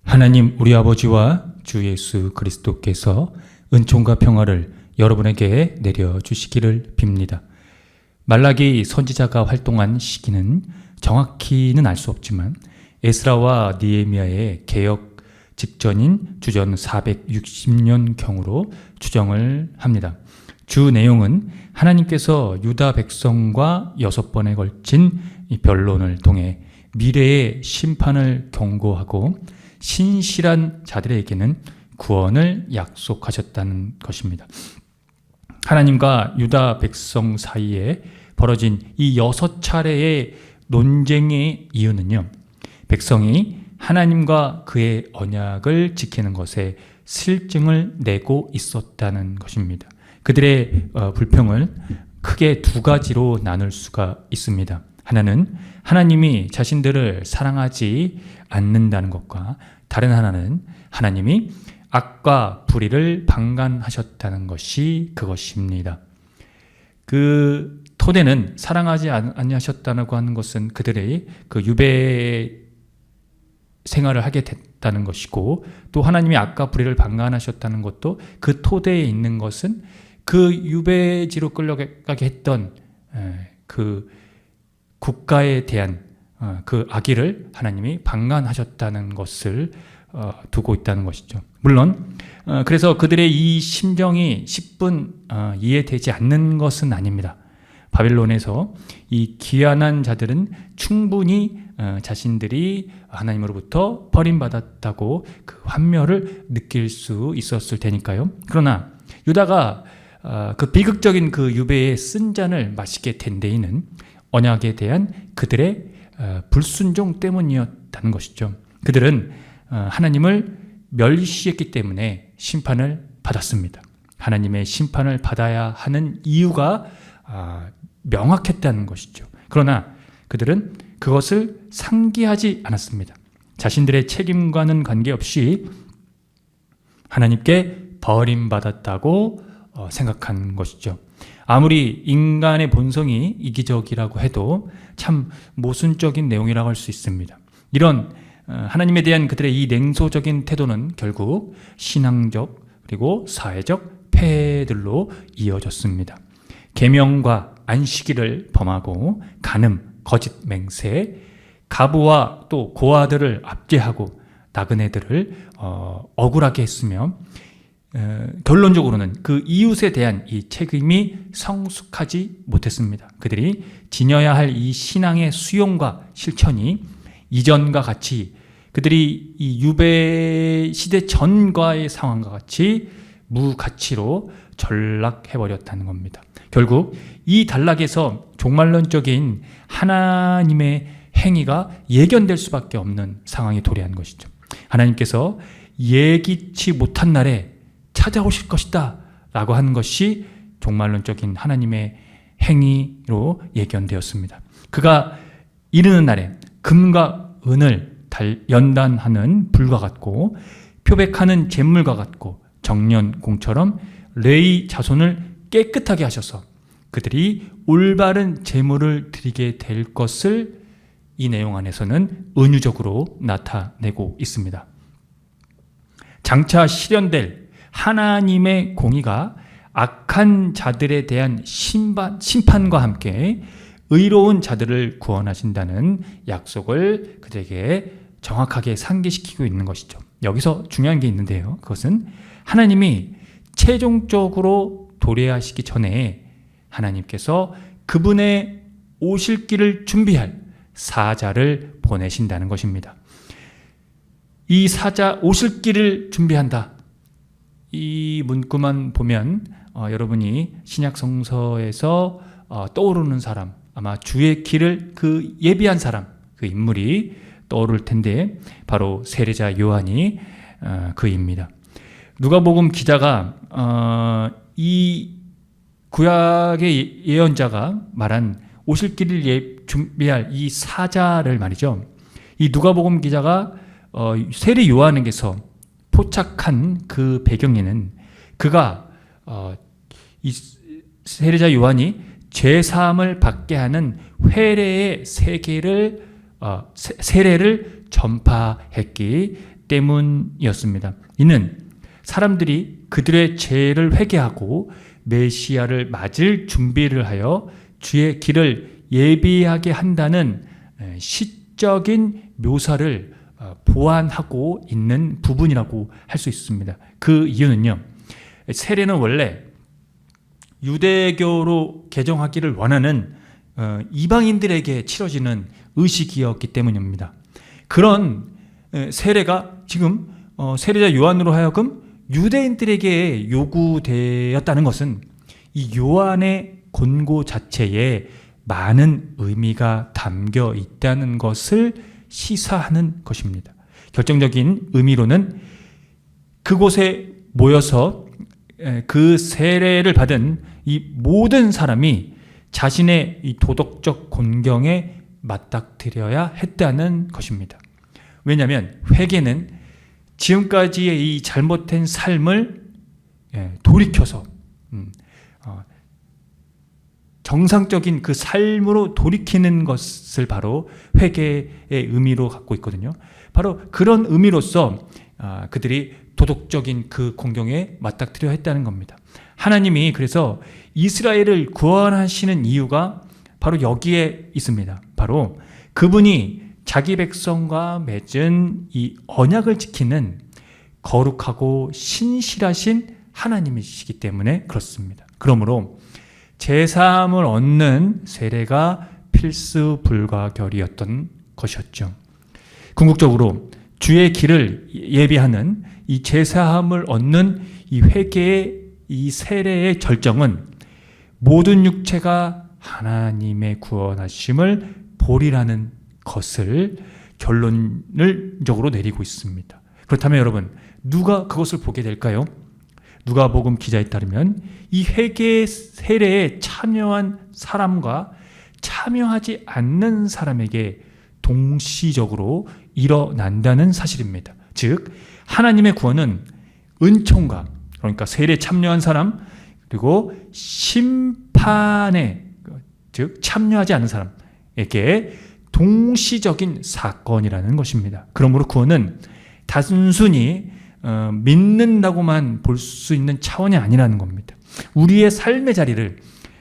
하나님 우리 아버지와 주 예수 그리스도께서 은총과 평화를 여러분에게 내려주시기를 빕니다. 말라기 선지자가 활동한 시기는 정확히는 알 수 없지만 에스라와 느헤미야의 개혁 직전인 주전 460년경으로 추정을 합니다. 주 내용은 하나님께서 유다 백성과 6번에 걸친 변론을 통해 미래의 심판을 경고하고 신실한 자들에게는 구원을 약속하셨다는 것입니다. 하나님과 유다 백성 사이에 벌어진 이 6차례의 논쟁의 이유는요, 백성이 하나님과 그의 언약을 지키는 것에 실증을 내고 있었다는 것입니다. 그들의 불평을 크게 두 가지로 나눌 수가 있습니다. 하나는 하나님이 자신들을 사랑하지 않는다는 것과, 다른 하나는 하나님이 악과 불의를 방관하셨다는 것이 그것입니다. 그 토대는 사랑하지 아니하셨다고 하는 것은 그들의 그 유배 생활을 하게 됐다는 것이고, 또 하나님이 악과 불의를 방관하셨다는 것도 그 토대에 있는 것은 그 유배지로 끌려가게 했던 그 국가에 대한 그 악의를 하나님이 방관하셨다는 것을 두고 있다는 것이죠. 물론 그래서 그들의 이 심정이 10분 이해되지 않는 것은 아닙니다. 바벨론에서 이 귀환한 자들은 충분히 자신들이 하나님으로부터 버림받았다고 그 환멸을 느낄 수 있었을 테니까요. 그러나 유다가 그 비극적인 그 유배의 쓴 잔을 마시게 된 데에는 언약에 대한 그들의 불순종 때문이었다는 것이죠. 그들은 하나님을 멸시했기 때문에 심판을 받았습니다. 하나님의 심판을 받아야 하는 이유가 명확했다는 것이죠. 그러나 그들은 그것을 상기하지 않았습니다. 자신들의 책임과는 관계없이 하나님께 버림받았다고 생각한 것이죠. 아무리 인간의 본성이 이기적이라고 해도 참 모순적인 내용이라고 할 수 있습니다. 이런 하나님에 대한 그들의 이 냉소적인 태도는 결국 신앙적 그리고 사회적 폐해들로 이어졌습니다. 계명과 안식일을 범하고 간음, 거짓 맹세, 가부와 또 고아들을 압제하고 나그네들을 억울하게 했으며, 결론적으로는 그 이웃에 대한 이 책임이 성숙하지 못했습니다. 그들이 지녀야 할 이 신앙의 수용과 실천이 이전과 같이 그들이 이 유배 시대 전과의 상황과 같이 무가치로 전락해버렸다는 겁니다. 결국 이 단락에서 종말론적인 하나님의 행위가 예견될 수밖에 없는 상황이 도래한 것이죠. 하나님께서 예기치 못한 날에 찾아오실 것이다 라고 하는 것이 종말론적인 하나님의 행위로 예견되었습니다. 그가 이르는 날에 금과 은을 연단하는 불과 같고 표백하는 잿물과 같고 정년공처럼 레위 자손을 깨끗하게 하셔서 그들이 올바른 제물을 드리게 될 것을 이 내용 안에서는 은유적으로 나타내고 있습니다. 장차 실현될 하나님의 공의가 악한 자들에 대한 심판과 함께 의로운 자들을 구원하신다는 약속을 그들에게 정확하게 상기시키고 있는 것이죠. 여기서 중요한 게 있는데요. 그것은 하나님이 최종적으로 도래하시기 전에 하나님께서 그분의 오실 길을 준비할 사자를 보내신다는 것입니다. 이 사자 오실 길을 준비한다. 이 문구만 보면 여러분이 신약 성서에서 떠오르는 사람, 아마 주의 길을 그 예비한 사람, 그 인물이 떠오를 텐데 바로 세례자 요한이 그입니다. 누가복음 기자가 이 구약의 예언자가 말한 오실 길을 준비할 이 사자를 말이죠. 이 누가복음 기자가 세례 요한에게서 포착한 그 배경에는 그가 이 세례자 요한이 죄사함을 받게 하는 회례의 세례를 전파했기 때문이었습니다. 이는 사람들이 그들의 죄를 회개하고 메시아를 맞을 준비를 하여 주의 길을 예비하게 한다는 시적인 묘사를 보완하고 있는 부분이라고 할 수 있습니다. 그 이유는요, 세례는 원래 유대교로 개종하기를 원하는 이방인들에게 치러지는 의식이었기 때문입니다. 그런 세례가 지금 세례자 요한으로 하여금 유대인들에게 요구되었다는 것은 이 요한의 권고 자체에 많은 의미가 담겨 있다는 것을 시사하는 것입니다. 결정적인 의미로는 그곳에 모여서 그 세례를 받은 이 모든 사람이 자신의 이 도덕적 곤경에 맞닥뜨려야 했다는 것입니다. 왜냐하면 회개는 지금까지의 이 잘못된 삶을 돌이켜서 정상적인 그 삶으로 돌이키는 것을 바로 회개의 의미로 갖고 있거든요. 바로 그런 의미로서 그들이 도덕적인 그 공경에 맞닥뜨려 했다는 겁니다. 하나님이 그래서 이스라엘을 구원하시는 이유가 바로 여기에 있습니다. 바로 그분이 자기 백성과 맺은 이 언약을 지키는 거룩하고 신실하신 하나님이시기 때문에 그렇습니다. 그러므로 제사함을 얻는 세례가 필수 불가결이었던 것이었죠. 궁극적으로 주의 길을 예비하는 이 제사함을 얻는 이 회개의 이 세례의 절정은 모든 육체가 하나님의 구원하심을 보리라는 것을 결론적으로 내리고 있습니다. 그렇다면 여러분, 누가 그것을 보게 될까요? 누가복음 기자에 따르면 이 회개의 세례에 참여한 사람과 참여하지 않는 사람에게 동시적으로 일어난다는 사실입니다. 즉 하나님의 구원은 은총과, 그러니까 세례에 참여한 사람 그리고 심판에 즉 참여하지 않은 사람에게 동시적인 사건이라는 것입니다. 그러므로 구원은 단순히 믿는다고만 볼 수 있는 차원이 아니라는 겁니다. 우리의 삶의 자리를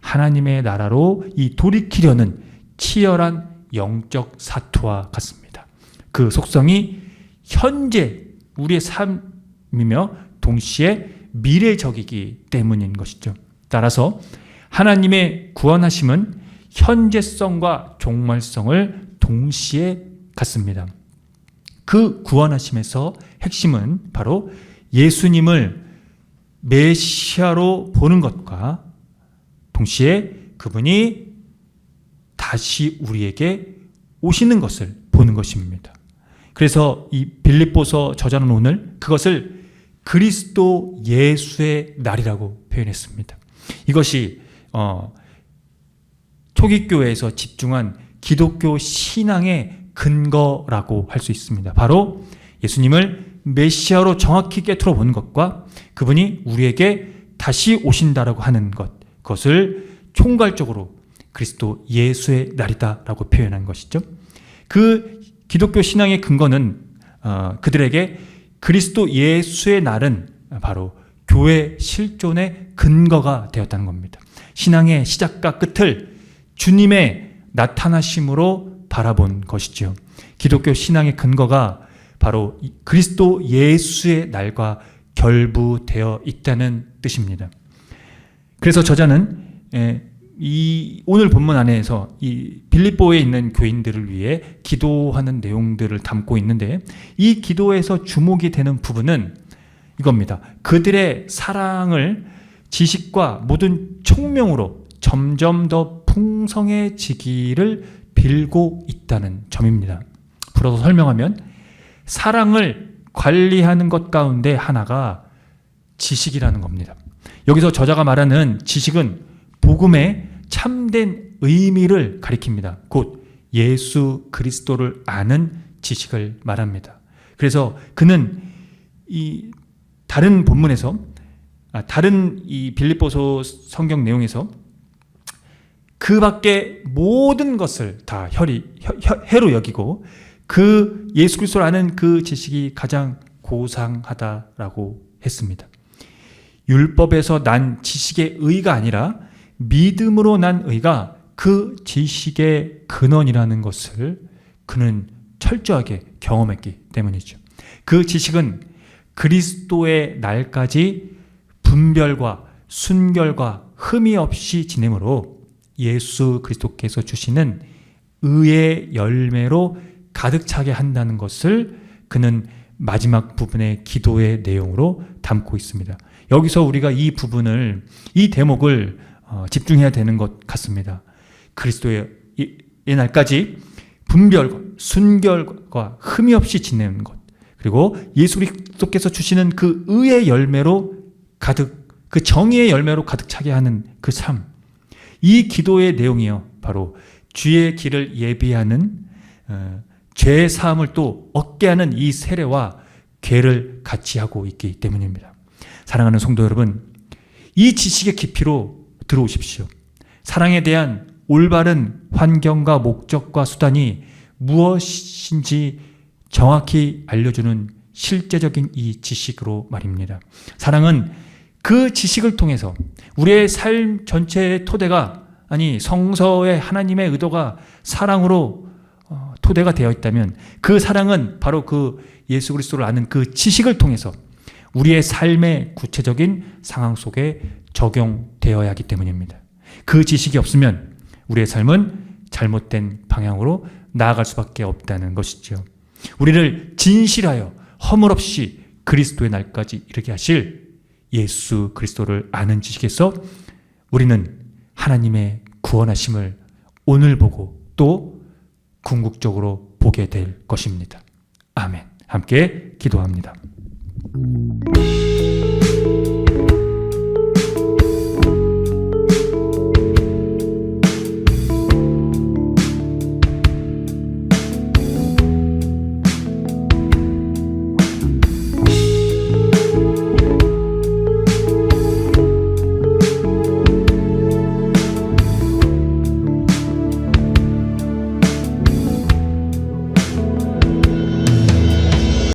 하나님의 나라로 이 돌이키려는 치열한 영적 사투와 같습니다. 그 속성이 현재 우리의 삶이며 동시에 미래적이기 때문인 것이죠. 따라서 하나님의 구원하심은 현재성과 종말성을 동시에 갖습니다. 그 구원하심에서 핵심은 바로 예수님을 메시아로 보는 것과 동시에 그분이 다시 우리에게 오시는 것을 보는 것입니다. 그래서 이 빌립보서 저자는 오늘 그것을 그리스도 예수의 날이라고 표현했습니다. 이것이 초기 교회에서 집중한 기독교 신앙의 근거라고 할 수 있습니다. 바로 예수님을 메시아로 정확히 깨트려 보는 것과 그분이 우리에게 다시 오신다라고 하는 것, 그것을 총괄적으로 그리스도 예수의 날이다라고 표현한 것이죠. 그 기독교 신앙의 근거는 그들에게 그리스도 예수의 날은 바로 교회 실존의 근거가 되었다는 겁니다. 신앙의 시작과 끝을 주님의 나타나심으로 바라본 것이죠. 기독교 신앙의 근거가 바로 그리스도 예수의 날과 결부되어 있다는 뜻입니다. 그래서 저자는 이 오늘 본문 안에서 이 빌립보에 있는 교인들을 위해 기도하는 내용들을 담고 있는데, 이 기도에서 주목이 되는 부분은 이겁니다. 그들의 사랑을 지식과 모든 총명으로 점점 더 풍성해지기를 빌고 있다는 점입니다. 풀어서 설명하면 사랑을 관리하는 것 가운데 하나가 지식이라는 겁니다. 여기서 저자가 말하는 지식은 복음의 참된 의미를 가리킵니다. 곧 예수 그리스도를 아는 지식을 말합니다. 그래서 그는 이 다른 본문에서 다른 이 빌립보서 성경 내용에서 그 밖에 모든 것을 다 해로 여기고 그 예수 그리스도를 아는 그 지식이 가장 고상하다라고 했습니다. 율법에서 난 지식의 의가 아니라 믿음으로 난 의가 그 지식의 근원이라는 것을 그는 철저하게 경험했기 때문이죠. 그 지식은 그리스도의 날까지 분별과 순결과 흠이 없이 지내므로 예수 그리스도께서 주시는 의의 열매로 가득 차게 한다는 것을 그는 마지막 부분의 기도의 내용으로 담고 있습니다. 여기서 우리가 이 부분을, 이 대목을 집중해야 되는 것 같습니다. 그리스도의 이 날까지 분별과 순결과 흠이 없이 지내는 것, 그리고 예수 그리스도께서 주시는 그 의의 열매로 가득, 그 정의의 열매로 가득 차게 하는 그 삶, 이 기도의 내용이요, 바로 주의 길을 예비하는 죄의 사함을 또 얻게 하는 이 세례와 궤를 같이 하고 있기 때문입니다. 사랑하는 성도 여러분, 이 지식의 깊이로 들어오십시오. 사랑에 대한 올바른 환경과 목적과 수단이 무엇인지 정확히 알려주는 실제적인 이 지식으로 말입니다. 사랑은 그 지식을 통해서 우리의 삶 전체의 토대가, 아니 성서의 하나님의 의도가 사랑으로 토대가 되어 있다면 그 사랑은 바로 그 예수 그리스도를 아는 그 지식을 통해서 우리의 삶의 구체적인 상황 속에 적용되어야 하기 때문입니다. 그 지식이 없으면 우리의 삶은 잘못된 방향으로 나아갈 수밖에 없다는 것이죠. 우리를 진실하여 허물 없이 그리스도의 날까지 이르게 하실 예수 그리스도를 아는 지식에서 우리는 하나님의 구원하심을 오늘 보고 또 궁극적으로 보게 될 것입니다. 아멘. 함께 기도합니다.